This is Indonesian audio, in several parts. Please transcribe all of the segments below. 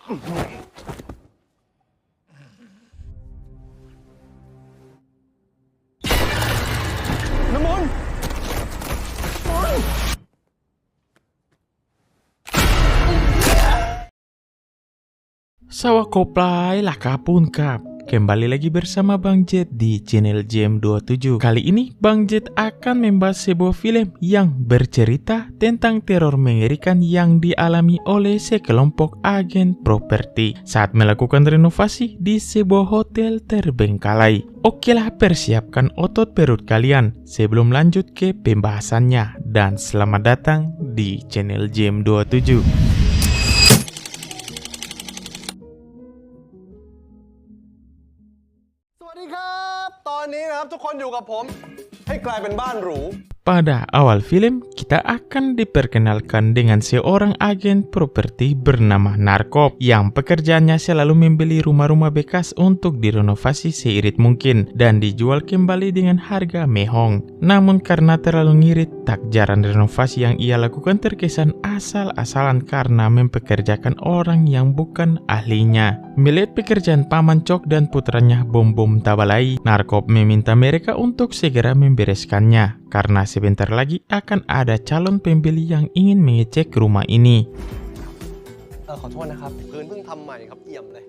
น้ำมนต์ Sawakoplay lakapun kap. Kembali lagi bersama Bang Jet di channel JM27. Kali ini Bang Jet akan membahas sebuah film yang bercerita tentang teror mengerikan yang dialami oleh sekelompok agen properti saat melakukan renovasi di sebuah hotel terbengkalai. Okelah, persiapkan otot perut kalian sebelum lanjut ke pembahasannya, dan selamat datang di channel JM27. สวัสดีครับ ตอนนี้นะครับทุกคนอยู่กับผมให้กลายเป็นบ้านหรู Pada awal film, kita akan diperkenalkan dengan seorang agen properti bernama Narkop yang pekerjaannya selalu membeli rumah-rumah bekas untuk direnovasi seirit mungkin dan dijual kembali dengan harga mehong. Namun karena terlalu ngirit, tak jarang renovasi yang ia lakukan terkesan asal-asalan karena mempekerjakan orang yang bukan ahlinya. Melihat pekerjaan Paman Cok dan putranya Bom Bom Tabalai, Narkop meminta mereka untuk segera membereskannya karena sebentar lagi akan ada calon pembeli yang ingin mengecek rumah ini. ขอโทษนะครับพื้นเพิ่งทำใหม่ครับเอี่ยมเลย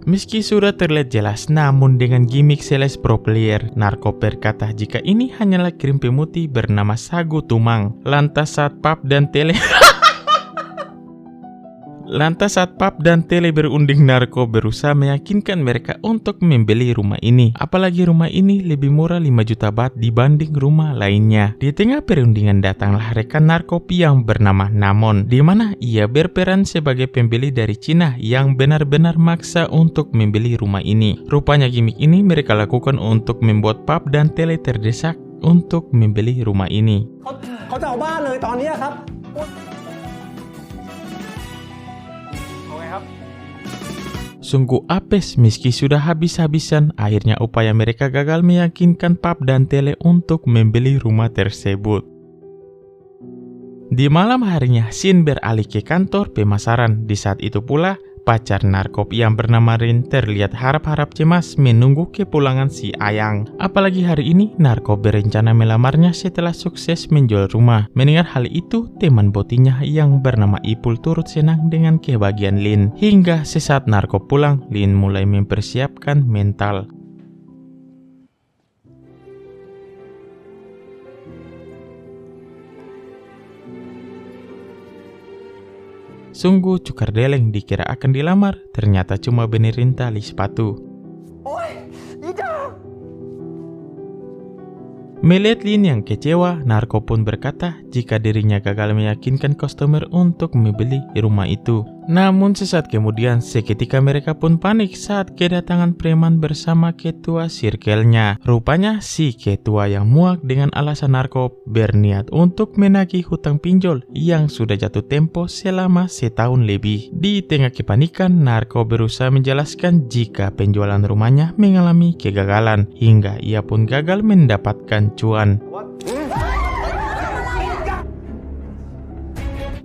Meski sudah terlihat jelas, namun dengan gimmick sales pro player, Narkop berkata jika ini hanyalah krim pemutih bernama Sagu Tumang. Lantas saat pub dan tele berunding, Narkop berusaha meyakinkan mereka untuk membeli rumah ini. Apalagi rumah ini lebih murah 5 juta baht dibanding rumah lainnya. Di tengah perundingan datanglah rekan Narkop yang bernama Namon, di mana ia berperan sebagai pembeli dari Cina yang benar-benar maksa untuk membeli rumah ini. Rupanya gimmick ini mereka lakukan untuk membuat pub dan tele terdesak untuk membeli rumah ini. เขาจะเอาบ้านเลยตอนนี้ครับ Sungguh apes, meski sudah habis-habisan, akhirnya upaya mereka gagal meyakinkan pub dan tele untuk membeli rumah tersebut. Di malam harinya, Shin beralih ke kantor pemasaran. Di saat itu pula, pacar Narkop yang bernama Rin terlihat harap-harap cemas menunggu kepulangan si Ayang. Apalagi hari ini, Narkop berencana melamarnya setelah sukses menjual rumah. Mendengar hal itu, teman botinya yang bernama Ipul turut senang dengan kebahagiaan Lin. Hingga sesaat Narkop pulang, Lin mulai mempersiapkan mental. Sungguh cukar deleng, dikira akan dilamar, ternyata cuma benerin tali sepatu. Melihat Lin yang kecewa, Narkop pun berkata jika dirinya gagal meyakinkan customer untuk membeli rumah itu. Namun sesaat kemudian, seketika mereka pun panik saat kedatangan preman bersama ketua sirkelnya. Rupanya si ketua yang muak dengan alasan Narkop berniat untuk menagih hutang pinjol yang sudah jatuh tempo selama setahun lebih. Di tengah kepanikan, Narkop berusaha menjelaskan jika penjualan rumahnya mengalami kegagalan hingga ia pun gagal mendapatkan cuan.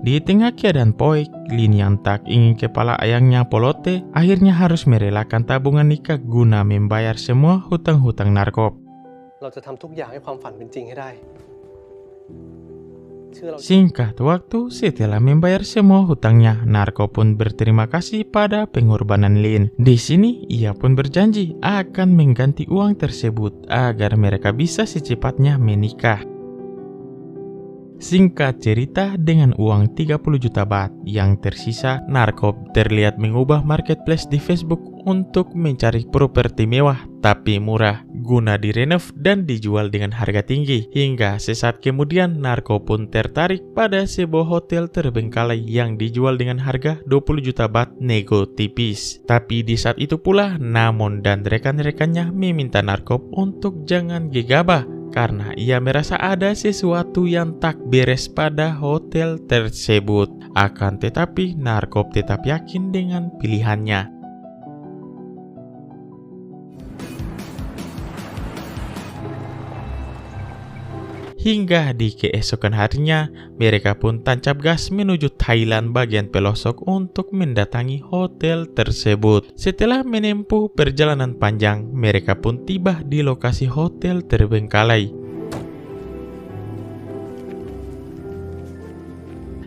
Di tengah keadaan poik, Lin yang tak ingin kepala ayangnya polote akhirnya harus merelakan tabungan nikah guna membayar semua hutang-hutang Narkop. เราจะทำทุกอย่างให้ความฝันเป็นจริงให้ได้ Singkat waktu, setelah membayar semua hutangnya, Narkop pun berterima kasih pada pengorbanan Lin. Di sini, ia pun berjanji akan mengganti uang tersebut agar mereka bisa secepatnya menikah. Singkat cerita, dengan uang 30 juta baht yang tersisa, Narkop terlihat mengubah marketplace di Facebook untuk mencari properti mewah tapi murah guna direnov dan dijual dengan harga tinggi. Hingga sesaat kemudian, Narkop pun tertarik pada sebuah hotel terbengkalai yang dijual dengan harga 20 juta baht nego tipis. Tapi di saat itu pula, Namon dan rekan-rekannya meminta Narkop untuk jangan gegabah karena ia merasa ada sesuatu yang tak beres pada hotel tersebut. Akan tetapi, Narkop tetap yakin dengan pilihannya. Hingga di keesokan harinya, mereka pun tancap gas menuju Thailand bagian pelosok untuk mendatangi hotel tersebut. Setelah menempuh perjalanan panjang, mereka pun tiba di lokasi hotel terbengkalai.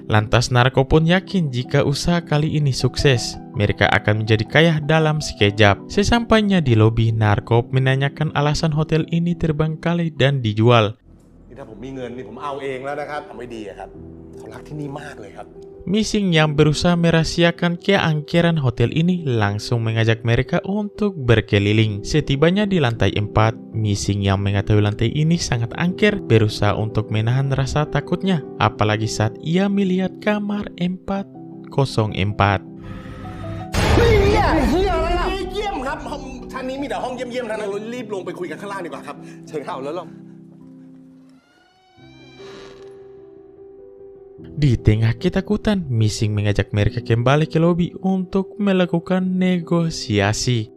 Lantas narko pun yakin jika usaha kali ini sukses, mereka akan menjadi kaya dalam sekejap. Sesampainya di lobi, narko menanyakan alasan hotel ini terbengkalai dan dijual. ถ้าผมมีเงินนี่ผมเอาเองแล้วนะครับทำไม่ดีครับเขารักที่นี่มากเลยครับ Missing yang berusaha merahasiakan keangkeran hotel ini langsung mengajak mereka untuk berkeliling. Setibanya di lantai 4, Missing yang mengetahui lantai ini sangat angker berusaha untuk menahan rasa takutnya, apalagi saat ia melihat kamar 404. อะไรล่ะเยี่ยมครับห้องชั้นนี้มีแต่ห้องเยี่ยมๆทั้งนั้นเรารีบลงไปคุยกันข้างล่างดีกว่าครับเชิญเข้าแล้วลง Di tengah ketakutan, Missing mengajak mereka kembali ke lobi untuk melakukan negosiasi.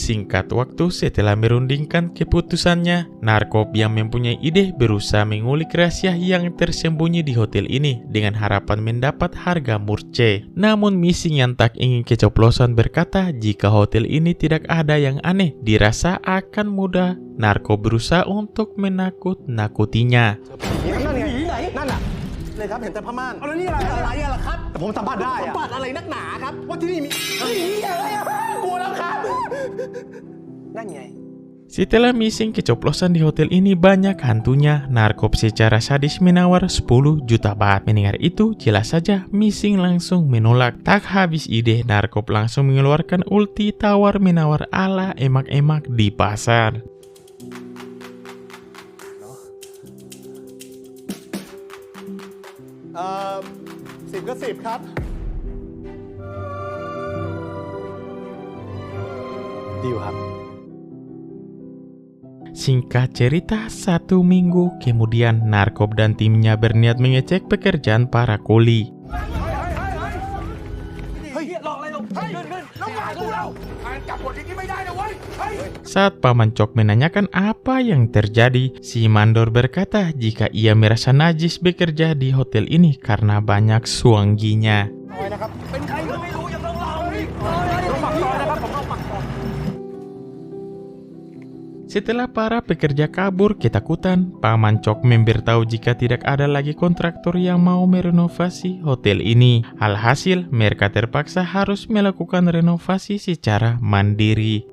Singkat waktu setelah merundingkan keputusannya, narkob yang mempunyai ide berusaha mengulik rahasia yang tersembunyi di hotel ini dengan harapan mendapat harga murce. Namun Missing yang tak ingin keceplosan berkata jika hotel ini tidak ada yang aneh, dirasa akan mudah narkob berusaha untuk menakut-nakutinya. นั่นไงนั่นน่ะเลยครับเห็นแต่ผ้าม่านแล้วนี่อะไรอะล่ะครับแต่ผมสัมผัสได้อะสัมผัสอะไรนักหนาครับว่าที่นี่มีอะไรอะกลัวแล้วครับนั่นไง Setelah Missing keceplosan di hotel ini banyak hantunya, narkob secara sadis menawar 10 juta baht. Mendengar itu, jelas saja Missing langsung menolak. Tak habis ide, narkob langsung mengeluarkan ulti tawar-menawar ala emak-emak di pasar. Sipก็10ครับดีลครับ Singkat cerita, 1 minggu kemudian narkob dan timnya berniat mengecek pekerjaan para kuli. Saat Paman Chok menanyakan apa yang terjadi, si mandor berkata jika ia merasa najis bekerja di hotel ini karena banyak suangginya. Setelah para pekerja kabur ketakutan, Paman Chok memberitahu jika tidak ada lagi kontraktor yang mau merenovasi hotel ini. Alhasil, mereka terpaksa harus melakukan renovasi secara mandiri.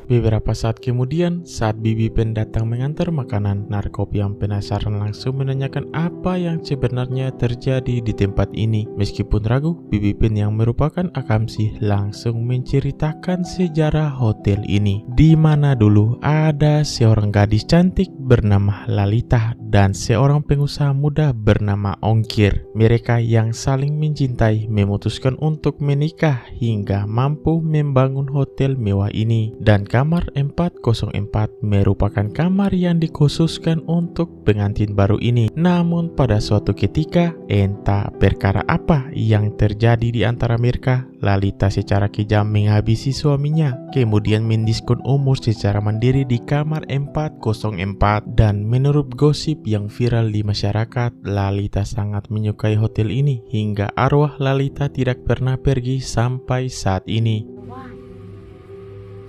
Beberapa saat kemudian, saat Bibi Pen datang mengantar makanan, narkob yang penasaran langsung menanyakan apa yang sebenarnya terjadi di tempat ini. Meskipun ragu, Bibi Pen yang merupakan akamsi langsung menceritakan sejarah hotel ini, di mana dulu ada seorang gadis cantik bernama Lalita dan seorang pengusaha muda bernama Ongkir. Mereka yang saling mencintai memutuskan untuk menikah hingga mampu membangun hotel mewah ini. Dan kamar 404 merupakan kamar yang dikhususkan untuk pengantin baru ini. Namun pada suatu ketika, entah perkara apa yang terjadi di antara mereka, Lalita secara kejam menghabisi suaminya, kemudian mendiskon umur secara mandiri di kamar 404. Dan menurut gosip yang viral di masyarakat, Lalita sangat menyukai hotel ini hingga arwah Lalita tidak pernah pergi sampai saat ini.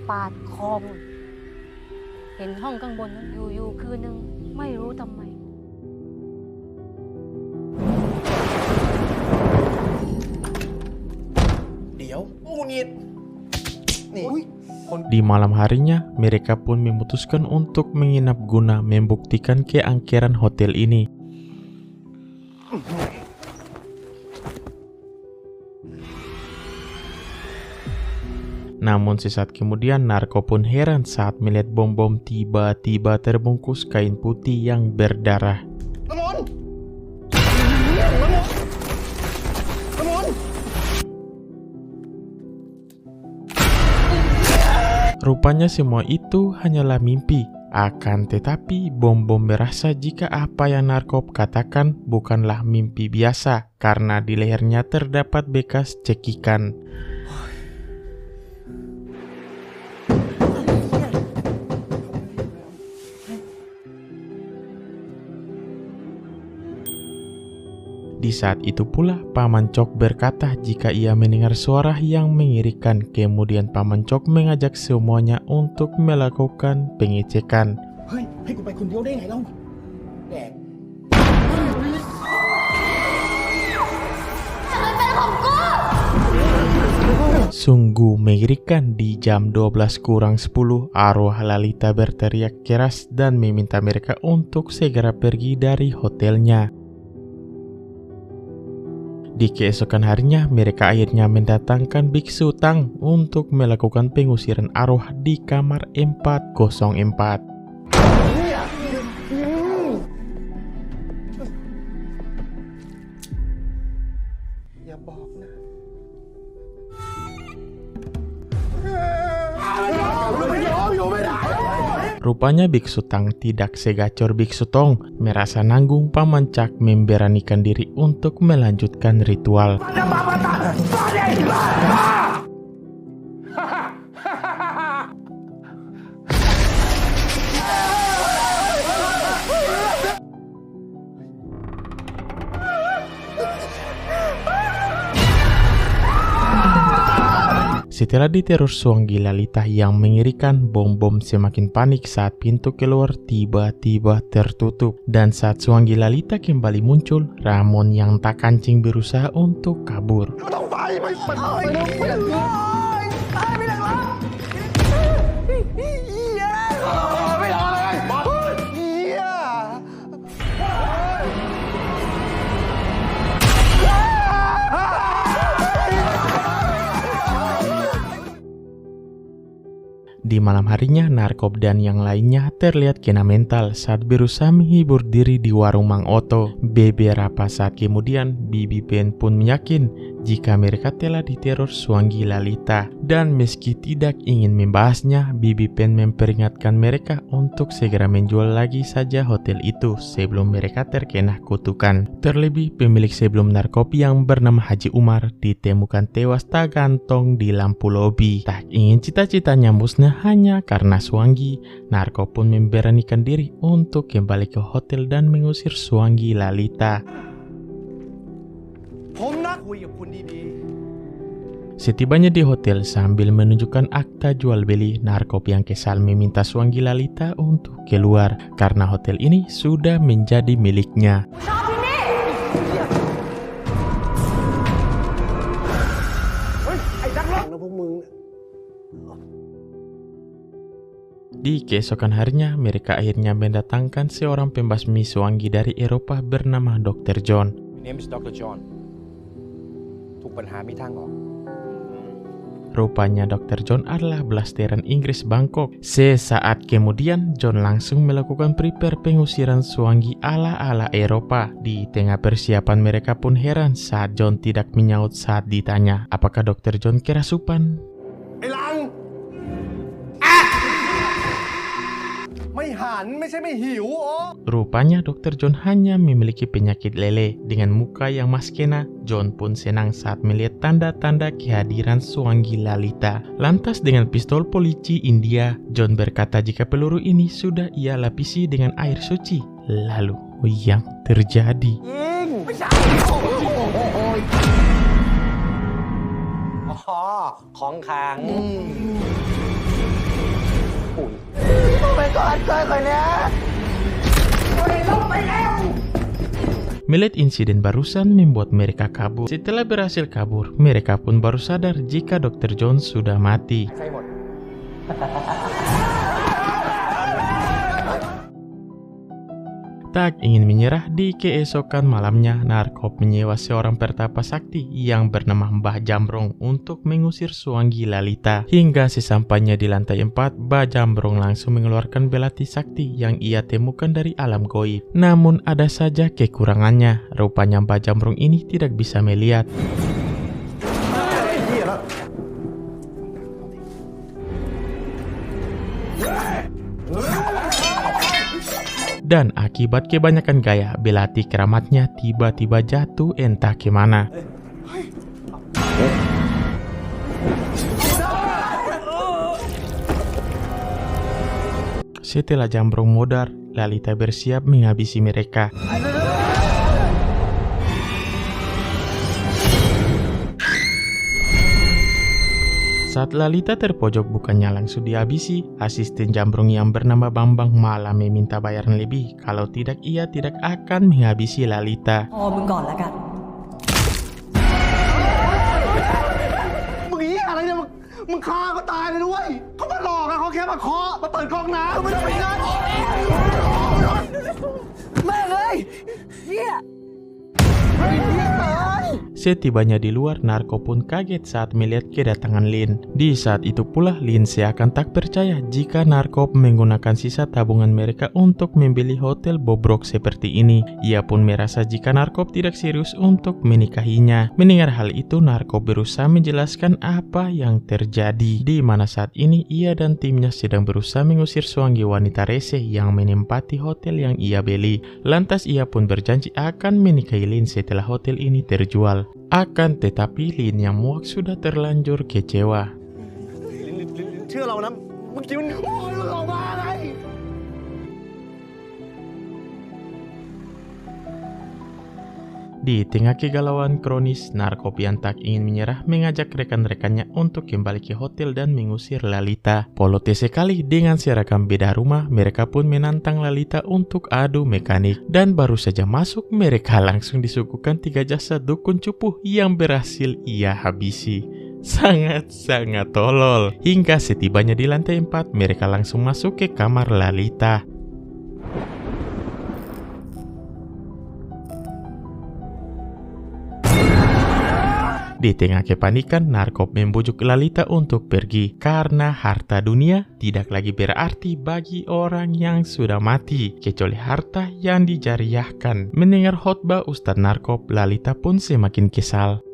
ปาดคอหมดเห็นห้องข้างบนนั้นอยู่คืนนึงไม่รู้ทำไม เดี๋ยวงูนิดนี่ Di malam harinya, mereka pun memutuskan untuk menginap guna membuktikan keangkeran hotel ini. Namun sesaat kemudian narko pun heran saat melihat bom-bom tiba-tiba terbungkus kain putih yang berdarah. Rupanya semua itu hanyalah mimpi. Akan tetapi, bom-bom merasa jika apa yang Narkop katakan bukanlah mimpi biasa karena di lehernya terdapat bekas cekikan. Di saat itu pula, Paman Chok berkata jika ia mendengar suara yang mengerikan. Kemudian Paman Chok mengajak semuanya untuk melakukan pengecekan. Sungguh mengerikan. Di jam 12:10, arwah Lalita berteriak keras dan meminta mereka untuk segera pergi dari hotelnya. Di keesokan harinya, mereka akhirnya mendatangkan biksu Tang untuk melakukan pengusiran arwah di kamar 404. Yaบอกนะ Rupanya biksu Tang tidak segacor biksu Tong, merasa nanggung Paman Chak memberanikan diri untuk melanjutkan ritual. Setelah diteror Suanggi Lalita yang mengerikan, bom-bom semakin panik saat pintu keluar tiba-tiba tertutup. Dan saat Suanggi Lalita kembali muncul, Ramon yang tak kancing berusaha untuk kabur. Di malam harinya, Narkop dan yang lainnya terlihat kena mental saat berusaha menghibur diri di warung Mang Oto. Beberapa saat kemudian, Bibi Pen pun yakin jika mereka telah diteror Suanggi Lalita. Dan meski tidak ingin membahasnya, Bibi Pen memperingatkan mereka untuk segera menjual lagi saja hotel itu sebelum mereka terkena kutukan. Terlebih, pemilik sebelum Narkop yang bernama Haji Umar ditemukan tewas tak gantung di lampu lobi. Tak ingin cita-citanya musnah hanya karena Suanggi, Narkop pun memberanikan diri untuk kembali ke hotel dan mengusir Suanggi Lalita. Setibanya di hotel, sambil menunjukkan akta jual beli, Narkop yang kesal meminta Suanggi Lalita untuk keluar karena hotel ini sudah menjadi miliknya. Di keesokan harinya, mereka akhirnya mendatangkan seorang pembasmi Suanggi dari Eropa bernama Dr. John. Rupanya Dr. John adalah blasteran Inggris Bangkok. Sesaat kemudian, John langsung melakukan prepare pengusiran Suanggi ala-ala Eropa. Di tengah persiapan mereka pun heran saat John tidak menyaut saat ditanya apakah Dr. John kerasukan. Rupanya Dr. John hanya memiliki penyakit lele. Dengan muka yang maskena, John pun senang saat melihat tanda-tanda kehadiran Suanggi Lalita. Lantas dengan pistol polisi India, John berkata jika peluru ini sudah ia lapisi dengan air suci. Lalu yang terjadi? Melihat insiden barusan membuat mereka kabur. Setelah berhasil kabur, mereka pun baru sadar jika Dr. John sudah mati. Tak ingin menyerah, di keesokan malamnya, Narkop menyewa seorang pertapa sakti yang bernama Mbah Jambrong untuk mengusir Suanggi Lalita. Hingga sesampainya di lantai 4, Mbah Jambrong langsung mengeluarkan belati sakti yang ia temukan dari alam goib. Namun ada saja kekurangannya, rupanya Mbah Jambrong ini tidak bisa melihat. dan akibat kebanyakan gaya, belati keramatnya tiba-tiba jatuh entah kemana. Setelah Jambrong modar, Lalita bersiap menghabisi mereka. Saat Lalita terpojok bukannya langsung dihabisi, asisten Jambrong yang bernama Bambang malah meminta bayaran lebih. Kalau tidak, ia tidak akan menghabisi Lalita. มึงก่อนแล้วกัน มึงเหี้ยอะไรเนี่ยมึงฆ่าก็ตายเลยด้วยเขามาหลอกอะเขาแค่มาเคาะมาเปิดก๊อกน้ำไม่ต้องไปนั่นแม่เลยเหี้ย Setibanya di luar, Narko pun kaget saat melihat kedatangan Lin. Di saat itu pula, Lin seakan tak percaya jika Narko menggunakan sisa tabungan mereka untuk membeli hotel bobrok seperti ini. Ia pun merasa jika Narko tidak serius untuk menikahinya. Mendengar hal itu, Narko berusaha menjelaskan apa yang terjadi, di mana saat ini ia dan timnya sedang berusaha mengusir suami wanita rese yang menempati hotel yang ia beli. Lantas ia pun berjanji akan menikahi Lin setelah hotel ini terjual. Akan tetapi Lin yang muak sudah terlanjur kecewa. เชื่อเรานะเมื่อกี้มันโอ้ยมันหลอกมาไง Di tengah kegalauan kronis, Narko yang tak ingin menyerah mengajak rekan-rekannya untuk kembali ke hotel dan mengusir Lalita. Polote sekali dengan seragam beda rumah, mereka pun menantang Lalita untuk adu mekanik. Dan baru saja masuk, mereka langsung disuguhkan 3 jasad dukun cupuh yang berhasil ia habisi. Sangat-sangat tolol. Hingga setibanya di lantai 4, mereka langsung masuk ke kamar Lalita. Di tengah kepanikan, Narko membujuk Lalita untuk pergi karena harta dunia tidak lagi berarti bagi orang yang sudah mati, kecuali harta yang dijariahkan. Mendengar khotbah Ustadz Narko, Lalita pun semakin kesal.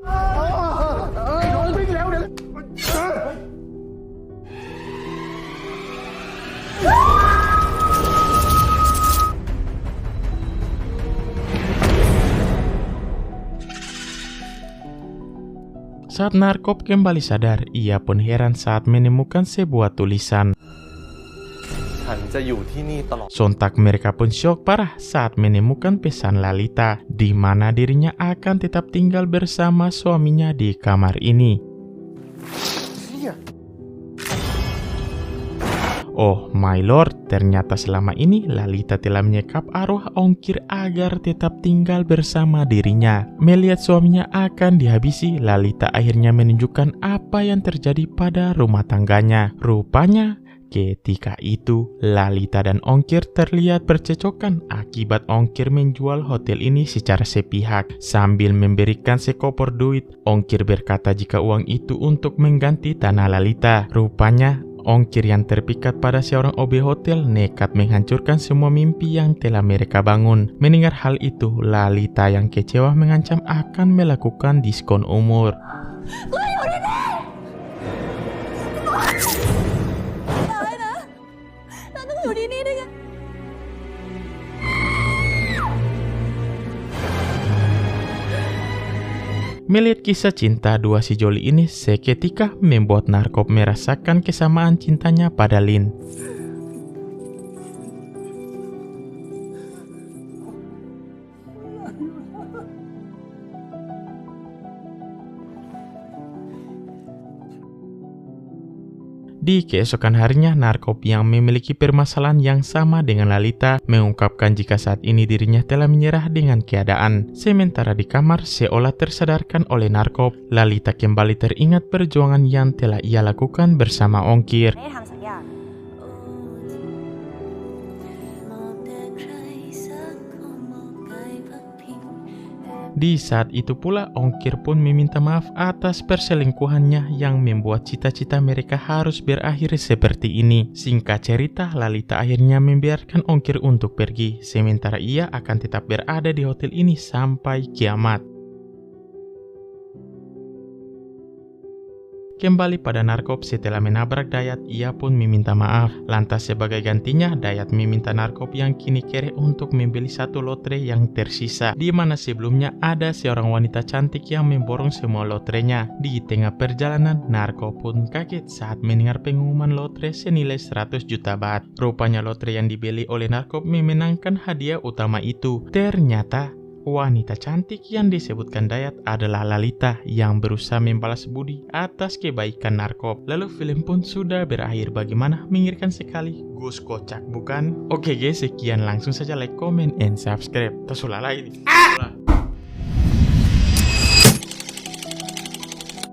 Saat Narkop kembali sadar, ia pun heran saat menemukan sebuah tulisan. Sontak mereka pun syok parah saat menemukan pesan Lalita, di mana dirinya akan tetap tinggal bersama suaminya di kamar ini. Oh my lord, ternyata selama ini Lalita telah menyekap arwah Ongkir agar tetap tinggal bersama dirinya. Melihat suaminya akan dihabisi, Lalita akhirnya menunjukkan apa yang terjadi pada rumah tangganya. Rupanya, ketika itu Lalita dan Ongkir terlihat bercecokan akibat Ongkir menjual hotel ini secara sepihak. Sambil memberikan sekopor duit, Ongkir berkata jika uang itu untuk mengganti tanah Lalita. Rupanya, Ongkir yang terpikat pada seorang OB hotel nekat menghancurkan semua mimpi yang telah mereka bangun. Mendengar hal itu, Lalita yang kecewa mengancam akan melakukan diskon umur. Melihat kisah cinta dua si joli ini seketika membuat Narkop merasakan kesamaan cintanya pada Lin. Di keesokan harinya, Narkop yang memiliki permasalahan yang sama dengan Lalita mengungkapkan jika saat ini dirinya telah menyerah dengan keadaan. Sementara di kamar, seolah tersadarkan oleh Narkop, Lalita kembali teringat perjuangan yang telah ia lakukan bersama Ongkir. Di saat itu pula, Ongkir pun meminta maaf atas perselingkuhannya yang membuat cita-cita mereka harus berakhir seperti ini. Singkat cerita, Lalita akhirnya membiarkan Ongkir untuk pergi, sementara ia akan tetap berada di hotel ini sampai kiamat. kembali pada Narkop setelah menabrak Dayat. Ia pun meminta maaf. Lantas sebagai gantinya, Dayat meminta Narkop yang kini kere untuk membeli satu lotre yang tersisa, di mana sebelumnya ada seorang wanita cantik yang memborong semua lotrenya. Di tengah perjalanan, Narkop pun kaget saat mendengar pengumuman lotre senilai 100 juta baht. Rupanya lotre yang dibeli oleh Narkop memenangkan hadiah utama itu. Ternyata wanita cantik yang disebutkan Dayat adalah Lalita yang berusaha membalas budi atas kebaikan Narkop. Lalu film pun sudah berakhir. Bagaimana? Mengerikan sekali. Gus kocak bukan? Oke guys, sekian. Langsung saja like, comment, and subscribe. Tersulala ini.